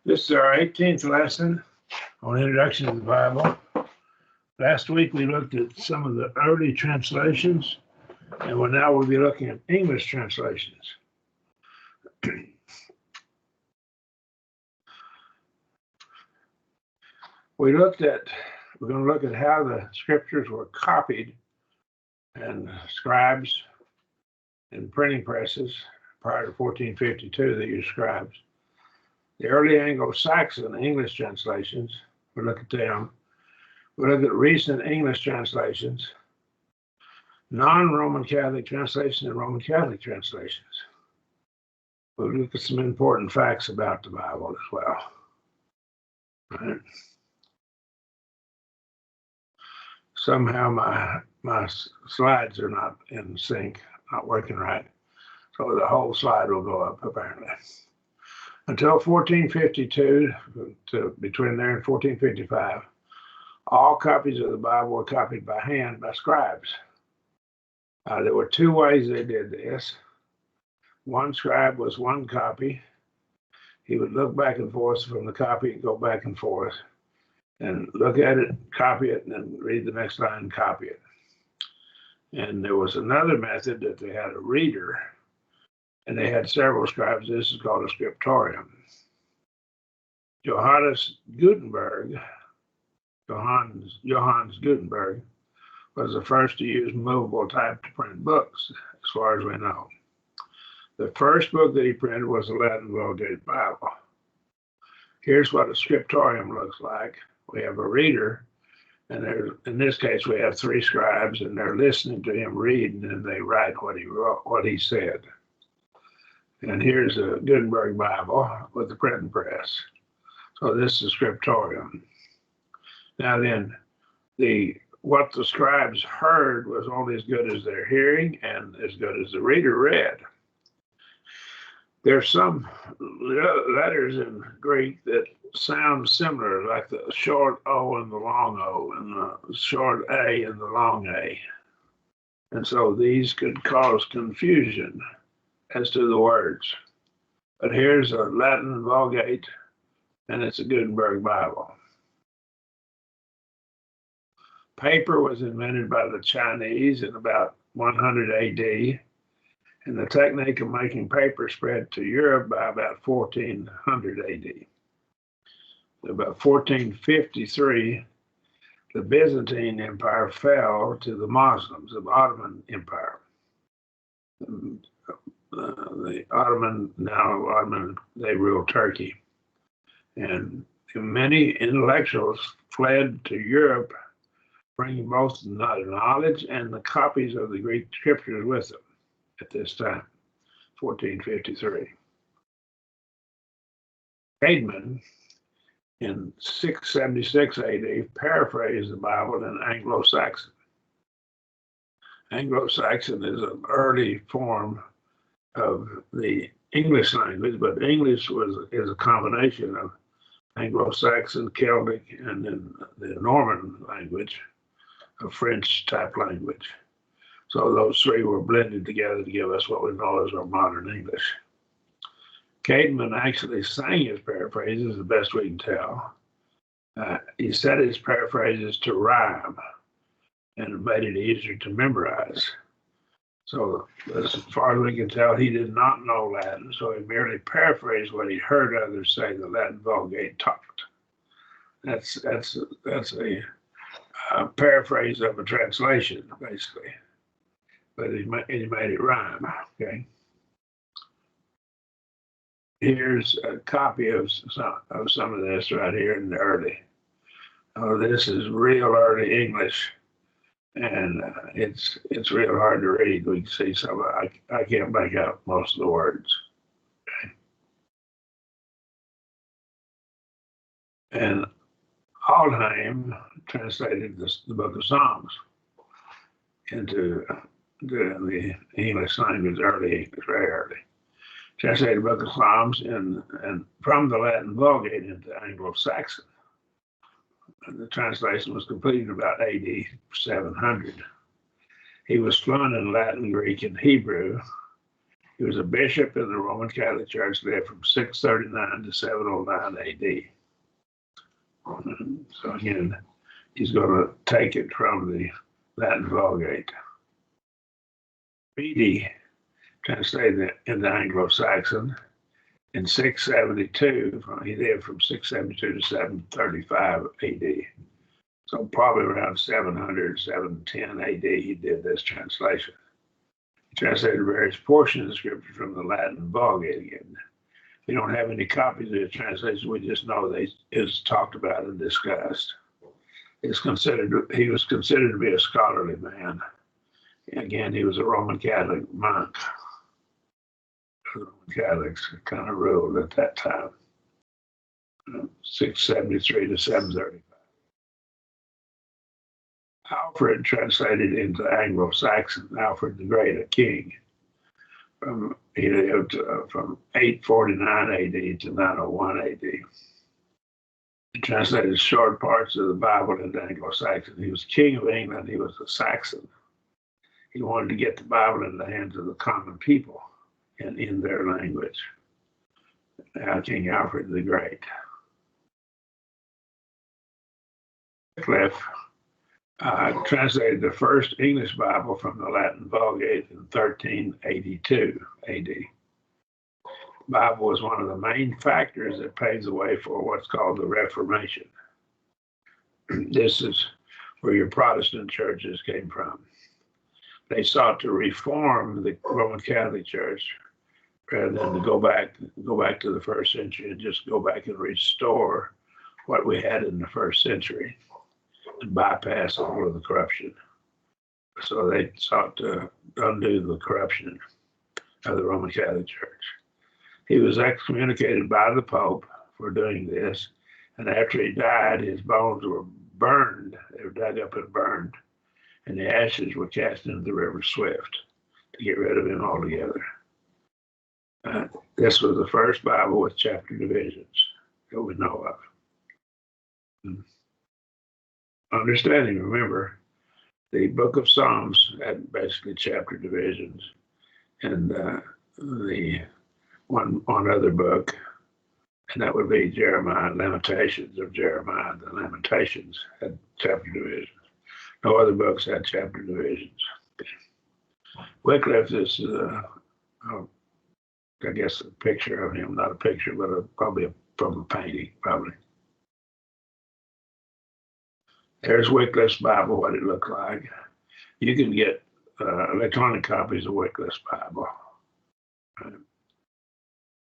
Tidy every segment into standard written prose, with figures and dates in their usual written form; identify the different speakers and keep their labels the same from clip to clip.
Speaker 1: This is our 18th lesson on Introduction to the Bible. Last week we looked at some of the early translations, and now we'll be looking at English translations. We're going to look at how the scriptures were copied and scribes and printing presses prior to 1452. They used scribes. The early Anglo-Saxon English translations, we'll look at them. We'll look at recent English translations, non-Roman Catholic translations, and Roman Catholic translations. We'll look at some important facts about the Bible as well. All right. Somehow my slides are not in sync, not working right. So the whole slide will go up apparently. Until 1452, between there and 1455, all copies of the Bible were copied by hand by scribes. There were two ways they did this. One scribe was one copy. He would look back and forth from the copy and go back and forth and look at it, copy it, and then read the next line and copy it. And there was another method that they had a reader, and they had several scribes. This is called a scriptorium. Johannes Gutenberg was the first to use movable type to print books, as far as we know. The first book that he printed was the Latin Vulgate Bible. Here's what a scriptorium looks like. We have a reader, and in this case, we have three scribes, and they're listening to him read, and then they write what he wrote, what he said. And here's a Gutenberg Bible with the printing press. So this is scriptorium. Now then, what the scribes heard was only as good as their hearing and as good as the reader read. There's some letters in Greek that sound similar, like the short O and the long O, and the short A and the long A. And so these could cause confusion as to the words. But here's a Latin Vulgate, and it's a Gutenberg Bible. Paper was invented by the Chinese in about 100 AD, and the technique of making paper spread to Europe by about 1400 AD. About 1453, the Byzantine Empire fell to the Muslims, the Ottoman Empire. The Ottoman, they ruled Turkey. And many intellectuals fled to Europe, bringing both the knowledge and the copies of the Greek scriptures with them at this time, 1453. Caedmon, in 676 AD, paraphrased the Bible in Anglo-Saxon. Anglo-Saxon is an early form of the English language, but English is a combination of Anglo-Saxon, Celtic, and then the Norman language, a French type language. So those three were blended together to give us what we know as our modern English. Caedmon actually sang his paraphrases, the best we can tell. He set his paraphrases to rhyme, and it made it easier to memorize. So as far as we can tell, he did not know Latin, so he merely paraphrased what he heard others say the Latin Vulgate taught. That's a paraphrase of a translation, basically. But he made it rhyme, okay? Here's a copy of some of this right here in the early. Oh, this is real early English. and it's real hard to read. We can see some. I can't make out most of the words. And Aldheim translated the Book of Psalms into the English language, early English, very early. Translated the Book of Psalms and from the Latin Vulgate into Anglo-Saxon. The translation was completed about AD 700. He was fluent in Latin, Greek, and Hebrew. He was a bishop in the Roman Catholic Church there from 639 to 709 AD. So again, he's going to take it from the Latin Vulgate. Bede translated it into Anglo-Saxon in 672. He lived from 672 to 735 AD. So probably around 700, 710 AD, he did this translation. He translated various portions of the scripture from the Latin Vulgate again. We don't have any copies of the translation. We just know that it's talked about and discussed. He was considered to be a scholarly man. Again, he was a Roman Catholic monk. The Roman Catholics kind of ruled at that time, 673 to 735. Alfred translated into Anglo-Saxon, Alfred the Great, a king. He lived from 849 AD to 901 AD. He translated short parts of the Bible into Anglo-Saxon. He was king of England. He was a Saxon. He wanted to get the Bible in the hands of the common people and in their language. King Alfred the Great. Wycliffe translated the first English Bible from the Latin Vulgate in 1382 AD. The Bible was one of the main factors that paved the way for what's called the Reformation. This is where your Protestant churches came from. They sought to reform the Roman Catholic Church rather than to go back to the first century and just go back and restore what we had in the first century and bypass all of the corruption. So they sought to undo the corruption of the Roman Catholic Church. He was excommunicated by the Pope for doing this, and after he died, his bones were burned. They were dug up and burned, and the ashes were cast into the river Swift to get rid of him altogether. This was the first Bible with chapter divisions that we know of. Understanding, remember, the Book of Psalms had basically chapter divisions, and the one other book, and that would be Jeremiah, Lamentations of Jeremiah. The Lamentations had chapter divisions. No other books had chapter divisions. Wycliffe is, I guess, a picture of him, not a picture, but probably from a painting, probably. There's Wycliffe's Bible, what it looked like. You can get electronic copies of Wycliffe's Bible.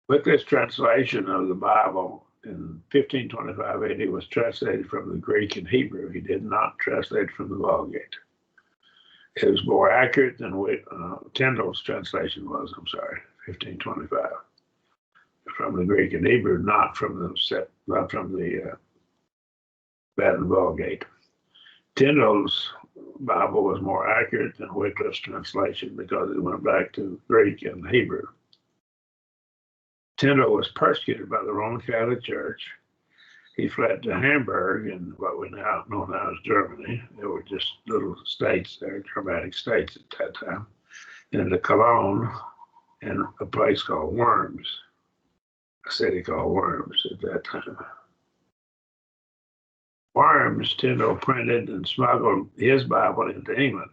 Speaker 1: Wycliffe's translation of the Bible in 1525 AD was translated from the Greek and Hebrew. He did not translate from the Vulgate. It was more accurate than Tyndale's translation was, 1525. From the Greek and Hebrew, not from the Latin Vulgate. Tyndale's Bible was more accurate than Wycliffe's translation because it went back to Greek and Hebrew. Tyndale was persecuted by the Roman Catholic Church. He fled to Hamburg in what we now know as Germany. There were just little states there, Germanic states at that time. And to Cologne and a place called Worms, a city called Worms at that time. Worms, Tyndale printed and smuggled his Bible into England.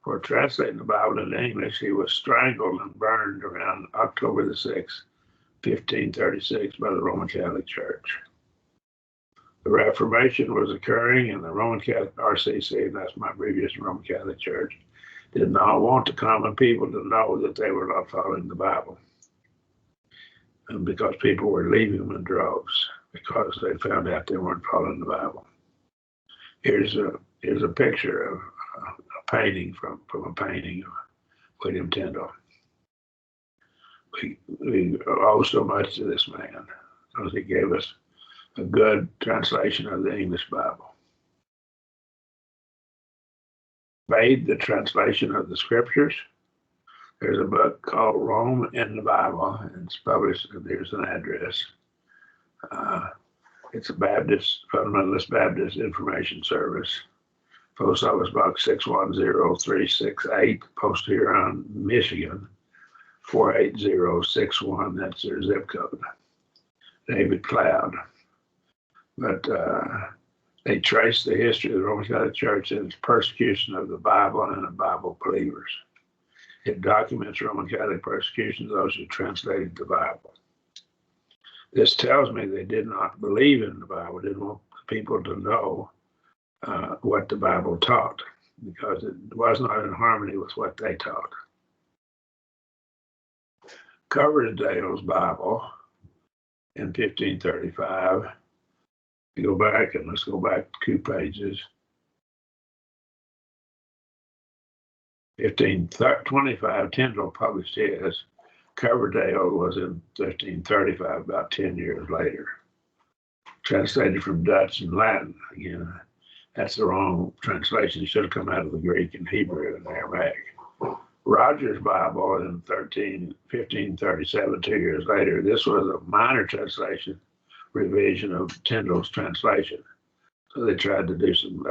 Speaker 1: For translating the Bible into English, he was strangled and burned around October the 6th, 1536 by the Roman Catholic Church. The Reformation was occurring, and the Roman Catholic RCC, that's my previous Roman Catholic Church, did not want the common people to know that they were not following the Bible. And because people were leaving them in droves because they found out they weren't following the Bible. Here's Here's a picture of a painting from a painting of William Tyndale. We owe so much to this man because he gave us a good translation of the English Bible. Made the translation of the scriptures. There's a book called Rome in the Bible, and it's published. There's an address. It's a Baptist, Fundamentalist Baptist Information Service. Post Office Box 610368, Post Huron, Michigan, 48061. That's their zip code. David Cloud. But they trace the history of the Roman Catholic Church and its persecution of the Bible and of Bible believers. It documents Roman Catholic persecution of those who translated the Bible. This tells me they did not believe in the Bible, didn't want people to know what the Bible taught, because it was not in harmony with what they taught. Coverdale's Bible in 1535. You go back, and let's go back 2 pages. 1525, Tyndale published his. Coverdale was in 1535, about 10 years later. Translated from Dutch and Latin. Again, that's the wrong translation. It should have come out of the Greek and Hebrew and Aramaic. Rogers' Bible in 1537, 2 years later. This was a minor translation, revision of Tyndale's translation. So they tried to do some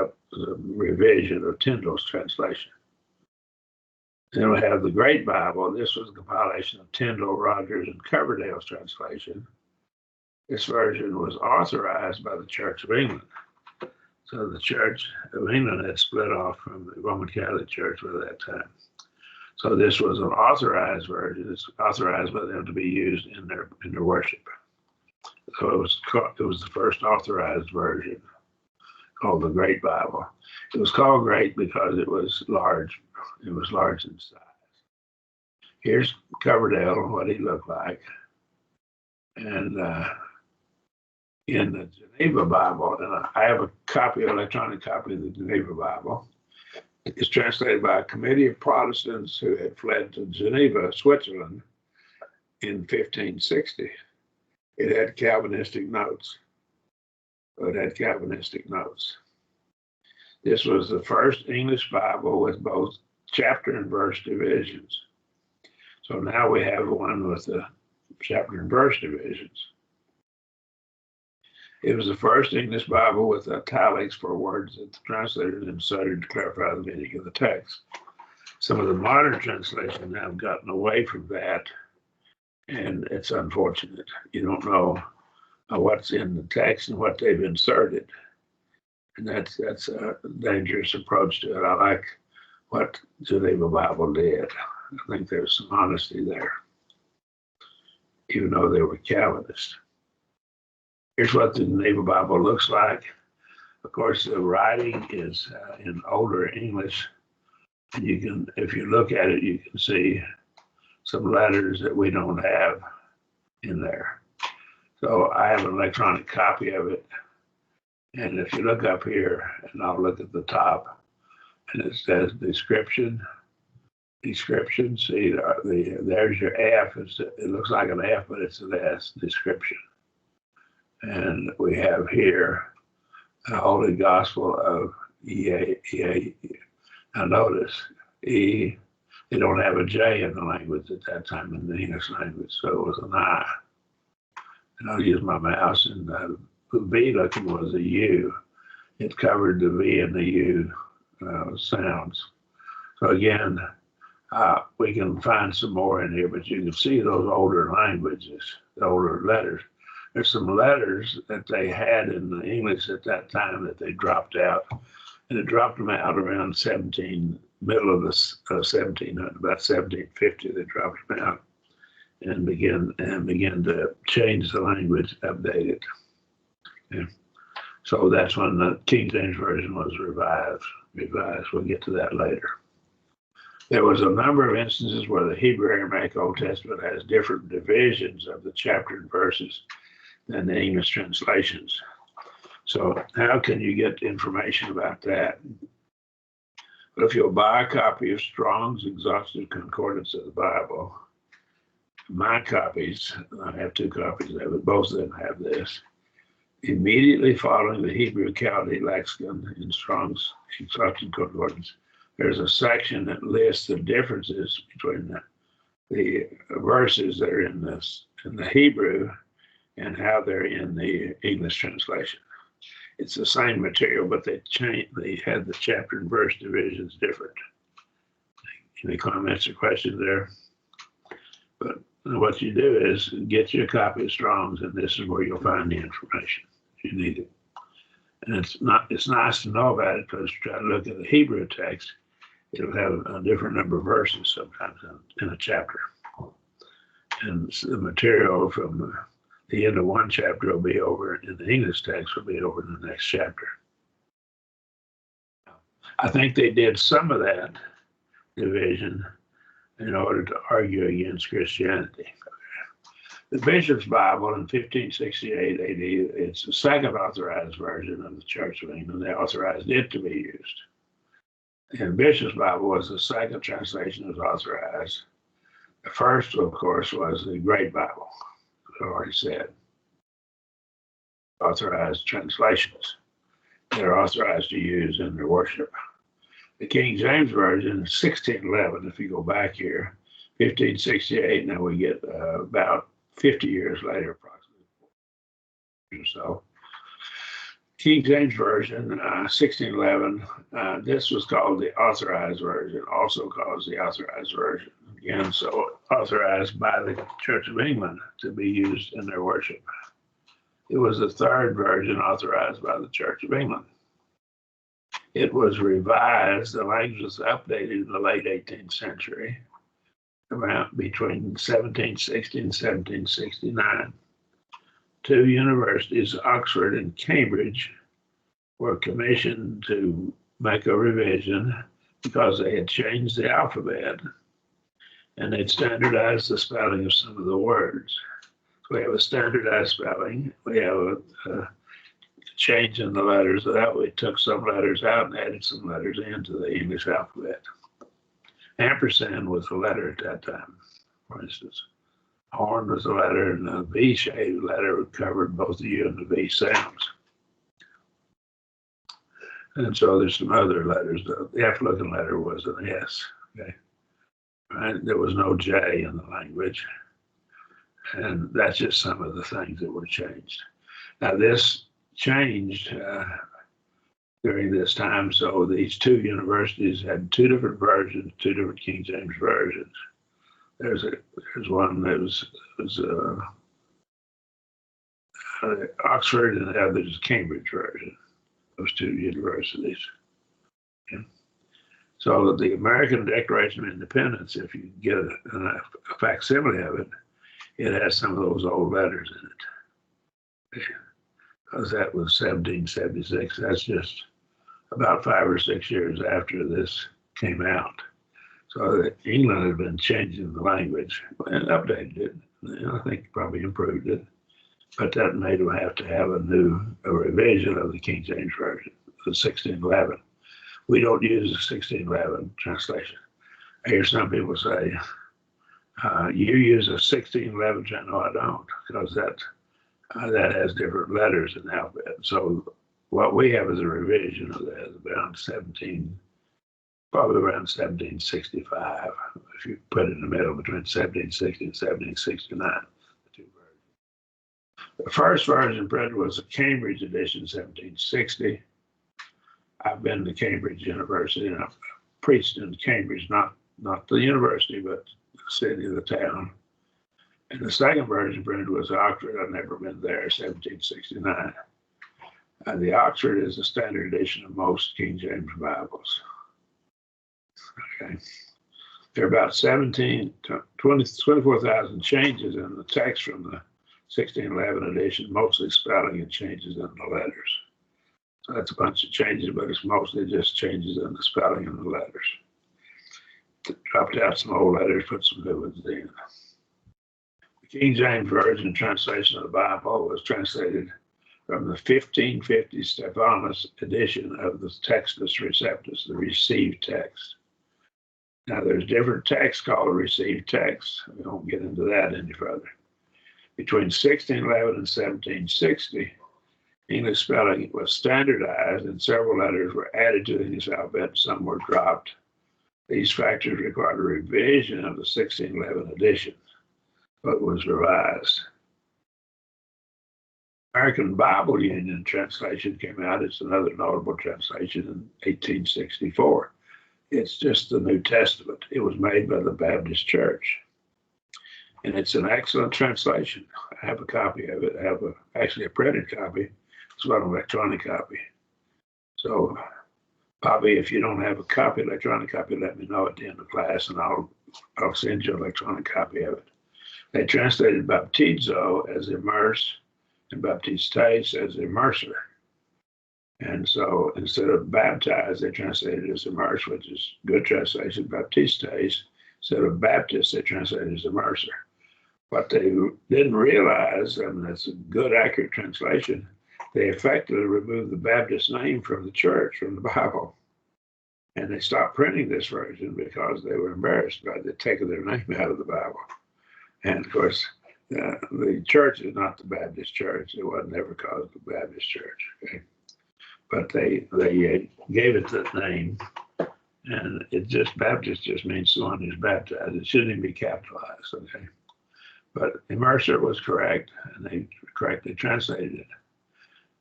Speaker 1: revision of Tyndale's translation. Then we have the Great Bible. This was a compilation of Tyndale, Rogers, and Coverdale's translation. This version was authorized by the Church of England. So the Church of England had split off from the Roman Catholic Church by that time. So this was an authorized version. It's authorized by them to be used in their worship. So it was the first authorized version, called the Great Bible. It was called Great because it was large. It was large in size. Here's Coverdale, what he looked like. And in the Geneva Bible, and I have a copy, electronic copy of the Geneva Bible. It's translated by a committee of Protestants who had fled to Geneva, Switzerland, in 1560. It had Calvinistic notes. This was the first English Bible with both chapter and verse divisions. So now we have one with the chapter and verse divisions. It was the first English Bible with italics for words that the translators inserted to clarify the meaning of the text. Some of the modern translations have gotten away from that, and it's unfortunate. You don't know what's in the text and what they've inserted. And that's a dangerous approach to it. I like what Geneva Bible did. I think there's some honesty there, even though they were Calvinists. Here's what the Geneva Bible looks like. Of course, the writing is in older English. And you can, if you look at it, you can see some letters that we don't have in there. So I have an electronic copy of it. And if you look up here, and I'll look at the top, and it says description. See, there's your F. It looks like an F, but it's an S, description. And we have here the Holy Gospel of E.A. Now notice, E, they don't have a J in the language at that time in the English language, so it was an I. And I'll use my mouse, and the V looking was a U. It covered the V and the U sounds. So again, we can find some more in here, but you can see those older languages, the older letters. There's some letters that they had in the English at that time that they dropped out, and it dropped them out around middle of the 1700, about 1750. They dropped them out and began to change the language, update it. Yeah. So that's when the King James Version was revised. We'll get to that later. There was a number of instances where the Hebrew Aramaic Old Testament has different divisions of the chapter and verses than the English translations. So how can you get information about that? But if you'll buy a copy of Strong's Exhaustive Concordance of the Bible, my copies, I have 2 copies of it, both of them have this. Immediately following the Hebrew Chaldee lexicon in Strong's Exhaustive Concordance, there's a section that lists the differences between the verses that are in the Hebrew and how they're in the English translation. It's the same material, but they had the chapter and verse divisions different. Any comments or questions there? But what you do is get your copy of Strong's, and this is where you'll find the information if you need it. And it's nice to know about it, because try to look at the Hebrew text, it'll have a different number of verses sometimes in a chapter. And the material from the end of one chapter will be over in the English text, will be over in the next chapter. I think they did some of that division in order to argue against Christianity. The Bishop's Bible in 1568 AD, it's the second authorized version of the Church of England. They authorized it to be used. And Bishop's Bible was the second translation that was authorized. The first, of course, was the Great Bible, as I already said. Authorized translations they're authorized to use in their worship. The King James Version, 1611, if you go back here, 1568, now we get about 50 years later, approximately, or so. King James Version, 1611, this was called the Authorized Version, also called the Authorized Version. Again, so authorized by the Church of England to be used in their worship. It was the third version authorized by the Church of England. It was revised, the language was updated in the late 18th century, around between 1760 and 1769. 2 universities, Oxford and Cambridge, were commissioned to make a revision because they had changed the alphabet and they'd standardized the spelling of some of the words. So we have a standardized spelling. We have a change in the letters. So that we took some letters out and added some letters into the English alphabet. Ampersand was a letter at that time, for instance. Horn was a letter, and a V-shaped letter covered both the U and the V sounds. And so there's some other letters. The F-looking letter was an S. Okay, right? There was no J in the language, and that's just some of the things that were changed. Now this changed during this time, so these 2 universities had 2 different versions, 2 different King James versions. There's one that was Oxford, and the other is Cambridge version. Those 2 universities. Okay. So the American Declaration of Independence, if you get a facsimile of it, it has some of those old letters in it. Okay. Because that was 1776. That's just about 5 or 6 years after this came out. So England had been changing the language and updated it. And I think probably improved it. But that made them have to have a revision of the King James Version, the 1611. We don't use the 1611 translation. I hear some people say, you use a 1611 translation. No, I don't, because that has different letters in the alphabet. So what we have is a revision of that, probably around 1765, if you put it in the middle between 1760 and 1769, the 2 versions. The first version printed was a Cambridge edition, 1760. I've been to Cambridge University, and I've preached in Cambridge, not the university, but the city, the town. And the second version printed was Oxford. I've never been there, 1769. The Oxford is the standard edition of most King James Bibles. Okay. There are about 24,000 changes in the text from the 1611 edition, mostly spelling and changes in the letters. So that's a bunch of changes, but it's mostly just changes in the spelling and the letters. Dropped out some old letters, put some new ones in. The King James Version translation of the Bible was translated from the 1550 Stephanus edition of the Textus Receptus, the received text. Now, there's different texts called a received text. We won't get into that any further. Between 1611 and 1760, English spelling was standardized and several letters were added to the English alphabet and some were dropped. These factors required a revision of the 1611 edition, but was revised. American Bible Union translation came out. It's another notable translation in 1864. It's just the New Testament. It was made by the Baptist Church. And it's an excellent translation. I have a copy of it. I have actually a printed copy. It's not an electronic copy. So, Bobby, if you don't have a copy, electronic copy, let me know at the end of class, and I'll send you an electronic copy of it. They translated baptizo as immerse and baptistes as immerser. And so instead of baptize, they translated as immerse, which is good translation, baptistes. Instead of Baptist, they translated as immerser. What they didn't realize, and that's a good, accurate translation, they effectively removed the Baptist name from the church, from the Bible. And they stopped printing this version because they were embarrassed by the taking their name out of the Bible. And of course, the church is not the Baptist church. It wasn't ever called the Baptist church. Okay? But they gave it that name. And it just, Baptist just means the one who's baptized. It shouldn't even be capitalized, okay? But immerser was correct, and they correctly translated it.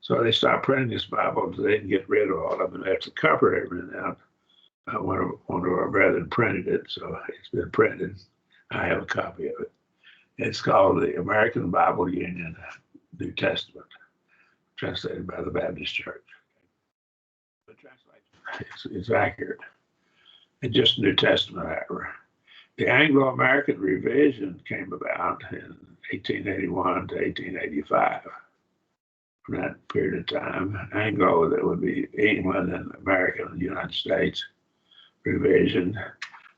Speaker 1: So they stopped printing this Bible because they didn't get rid of all of it. They have to cover everything out. One of our brethren printed it, so it's been printed. I have a copy of it. It's called the American Bible Union New Testament, translated by the Baptist Church. The translation is accurate. It's just New Testament, however. The Anglo-American revision came about in 1881 to 1885. From that period of time, Anglo, that would be England and America and the United States revision,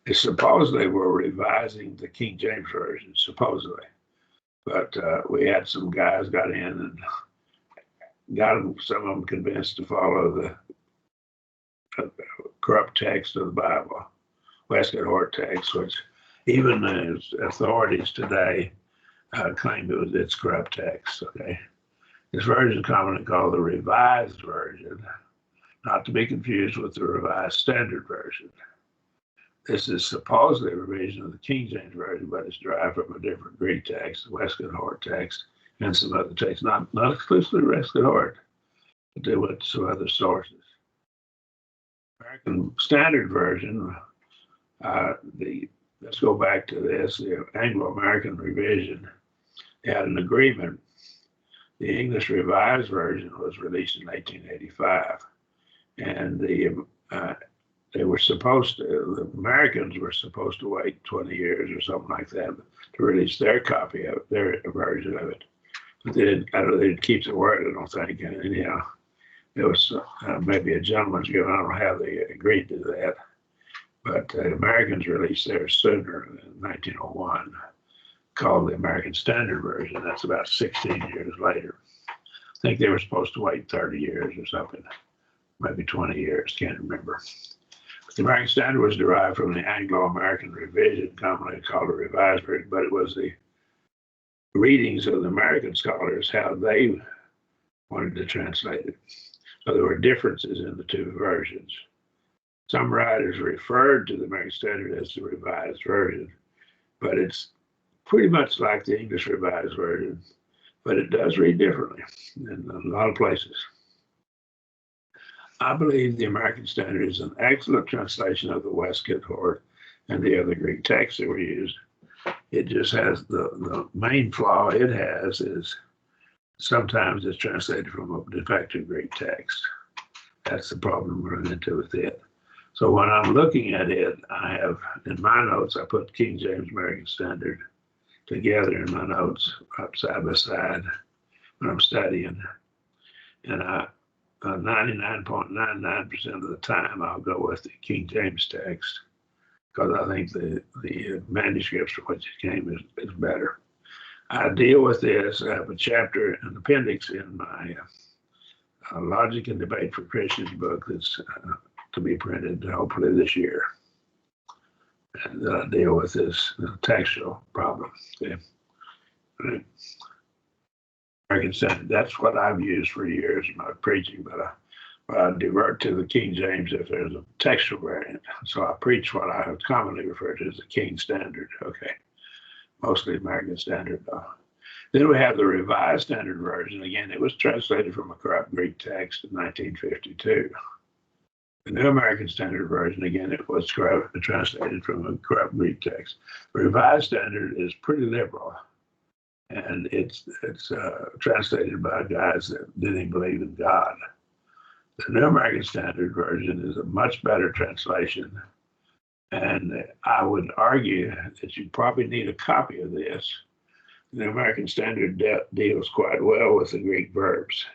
Speaker 1: is supposedly were revising the King James Version, supposedly. But we had some guys got in and got them, some of them convinced to follow the corrupt text of the Bible, Westcott Hort text, which even the authorities today claim it's corrupt text, okay? This version is commonly called the Revised Version, not to be confused with the Revised Standard Version. This is supposedly a revision of the King James Version, but it's derived from a different Greek text, the Westcott Hort text, and some other texts, not exclusively Westcott Hort, but they went to some other sources. American Standard Version, let's go back to this, the Anglo-American revision, they had an agreement. The English Revised Version was released in 1885, and they were supposed to, the Americans were supposed to wait 20 years or something like that to release their copy of it, their version of it. But they didn't keep the word, I don't think. And anyhow, it was maybe a gentleman's agreement. I don't know how they agreed to that. But the Americans released theirs sooner, in 1901, called the American Standard Version. That's about 16 years later. I think they were supposed to wait 30 years or something, maybe 20 years, can't remember. But the American Standard was derived from the Anglo-American revision, commonly called a Revised Version, but it was the readings of the American scholars, how they wanted to translate it. So there were differences in the two versions. Some writers referred to the American Standard as the Revised Version, but it's pretty much like the English Revised Version, but it does read differently in a lot of places. I believe the American Standard is an excellent translation of the Westcott Hort and the other Greek texts that were used. It just has the main flaw it has is sometimes it's translated from a defective Greek text. That's the problem we're running into with it. So when I'm looking at it, I have, in my notes, I put King James American Standard together in my notes, up side by side, when I'm studying. And 99.99% of the time, I'll go with the King James text, because I think the manuscripts from which it came is better. I deal with this. I have a chapter, an appendix in my Logic and Debate for Christians book that's to be printed hopefully this year. And I deal with this textual problem. Okay. American Standard, that's what I've used for years in my preaching, but I divert to the King James if there's a textual variant. So I preach what I have commonly referred to as the King Standard. Okay. Mostly American Standard, though. Then we have the Revised Standard Version. Again, it was translated from a corrupt Greek text in 1952. The New American Standard Version, again, it was translated from a corrupt Greek text. The Revised Standard is pretty liberal, and it's translated by guys that didn't believe in God. The New American Standard Version is a much better translation, and I would argue that you probably need a copy of this. The American Standard deals quite well with the Greek verbs,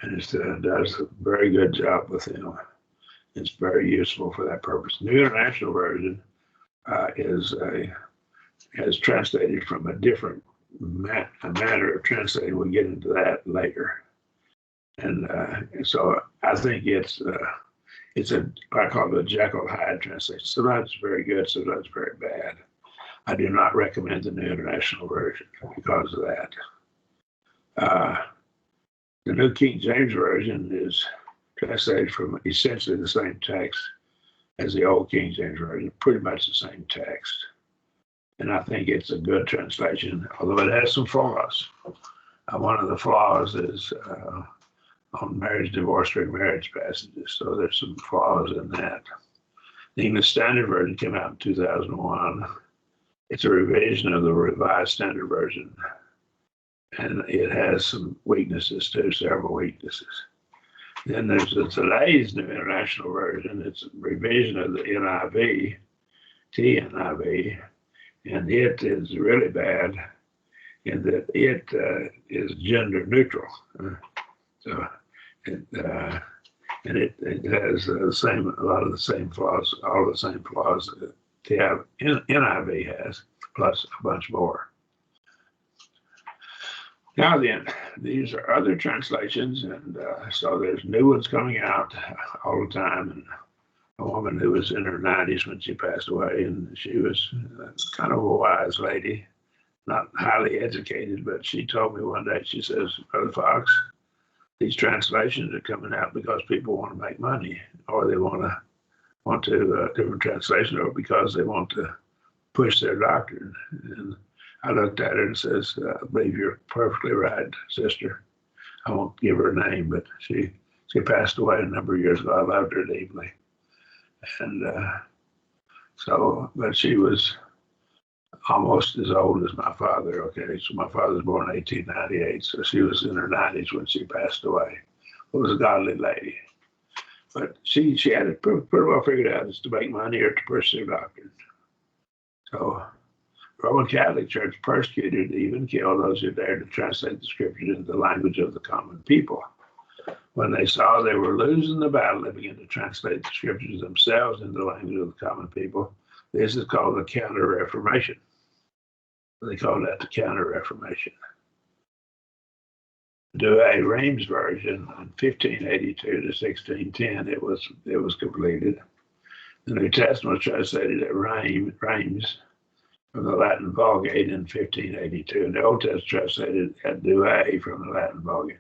Speaker 1: and it does a very good job with them. It's very useful for that purpose. The New International Version is translated from a different manner of translating. We'll get into that later. And so I think it's I call it a Jekyll Hyde translation. Sometimes it's very good, sometimes it's very bad. I do not recommend the New International Version because of that. The New King James Version is translated from essentially the same text as the Old King James Version, pretty much the same text. And I think it's a good translation, although it has some flaws. One of the flaws is on marriage, divorce, remarriage passages. So there's some flaws in that. The English Standard Version came out in 2001. It's a revision of the Revised Standard Version, and it has some weaknesses too, several weaknesses. Then there's today's New International Version. It's a revision of the NIV, TNIV, and it is really bad in that it is gender neutral. It has a lot of the same flaws, all the same flaws that the NIV has, plus a bunch more. Now then, these are other translations, and so there's new ones coming out all the time. And a woman who was in her 90s when she passed away, and she was kind of a wise lady, not highly educated, but she told me one day, she says, Brother Fox, these translations are coming out because people want to make money, or they want to different translation, or because they want to push their doctrine. And I looked at her and says, I believe you're perfectly right, sister. I won't give her a name, but she passed away a number of years ago. I loved her deeply. And but she was almost as old as my father. Okay, so my father was born in 1898, so she was in her 90s when she passed away. It was a godly lady. But she had it pretty well figured out, is to make money or to pursue doctrine. So Roman Catholic Church persecuted, even killed those who dared to translate the scriptures into the language of the common people. When they saw they were losing the battle, they began to translate the scriptures themselves into the language of the common people. This is called the Counter-Reformation. They call that the Counter-Reformation. Douay-Rheims version in 1582 to 1610, it was completed. The New Testament was translated at Rheims from the Latin Vulgate in 1582, and the Old Testament translated at Douay from the Latin Vulgate.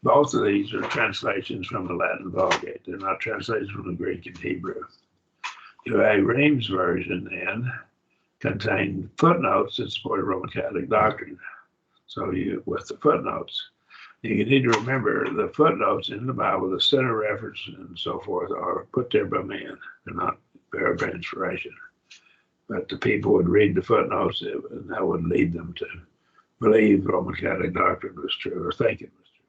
Speaker 1: Both of these are translations from the Latin Vulgate. They're not translations from the Greek and Hebrew. Douay-Rheims version then contained footnotes that supported Roman Catholic doctrine. So with the footnotes, you need to remember the footnotes in the Bible, the center reference and so forth, are put there by man. They're not there by inspiration. But the people would read the footnotes, and that would lead them to believe Roman Catholic doctrine was true, or think it was true.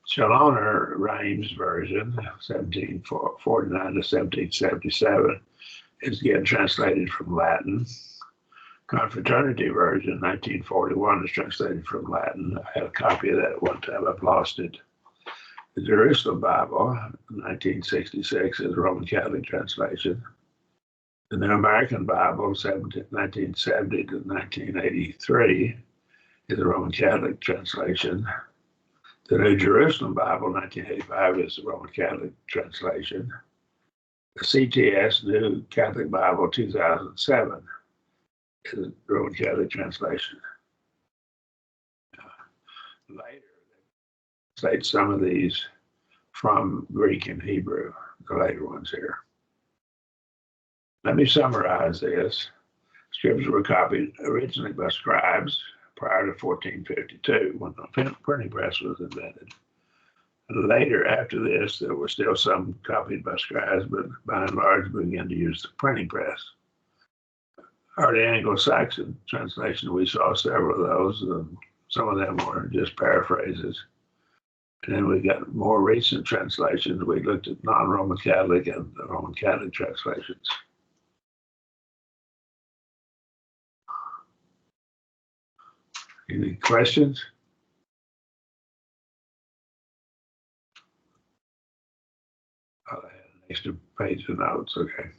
Speaker 1: Challoner-Rheims version, 1749 to 1777, is again translated from Latin. Confraternity version, 1941, is translated from Latin. I had a copy of that at one time. I've lost it. The Jerusalem Bible, 1966, is a Roman Catholic translation. The New American Bible, 1970 to 1983, is a Roman Catholic translation. The New Jerusalem Bible, 1985, is the Roman Catholic translation. The CTS New Catholic Bible, 2007, is the Roman Catholic translation. Later, they translate some of these from Greek and Hebrew, the later ones here. Let me summarize this. Scriptures were copied originally by scribes prior to 1452, when the printing press was invented. Later, after this, there were still some copied by scribes, but by and large began to use the printing press. Early Anglo-Saxon translation, we saw several of those. Some of them were just paraphrases. And then we got more recent translations. We looked at non-Roman Catholic and the Roman Catholic translations. Any questions? Oh, I had an extra page of notes. Okay.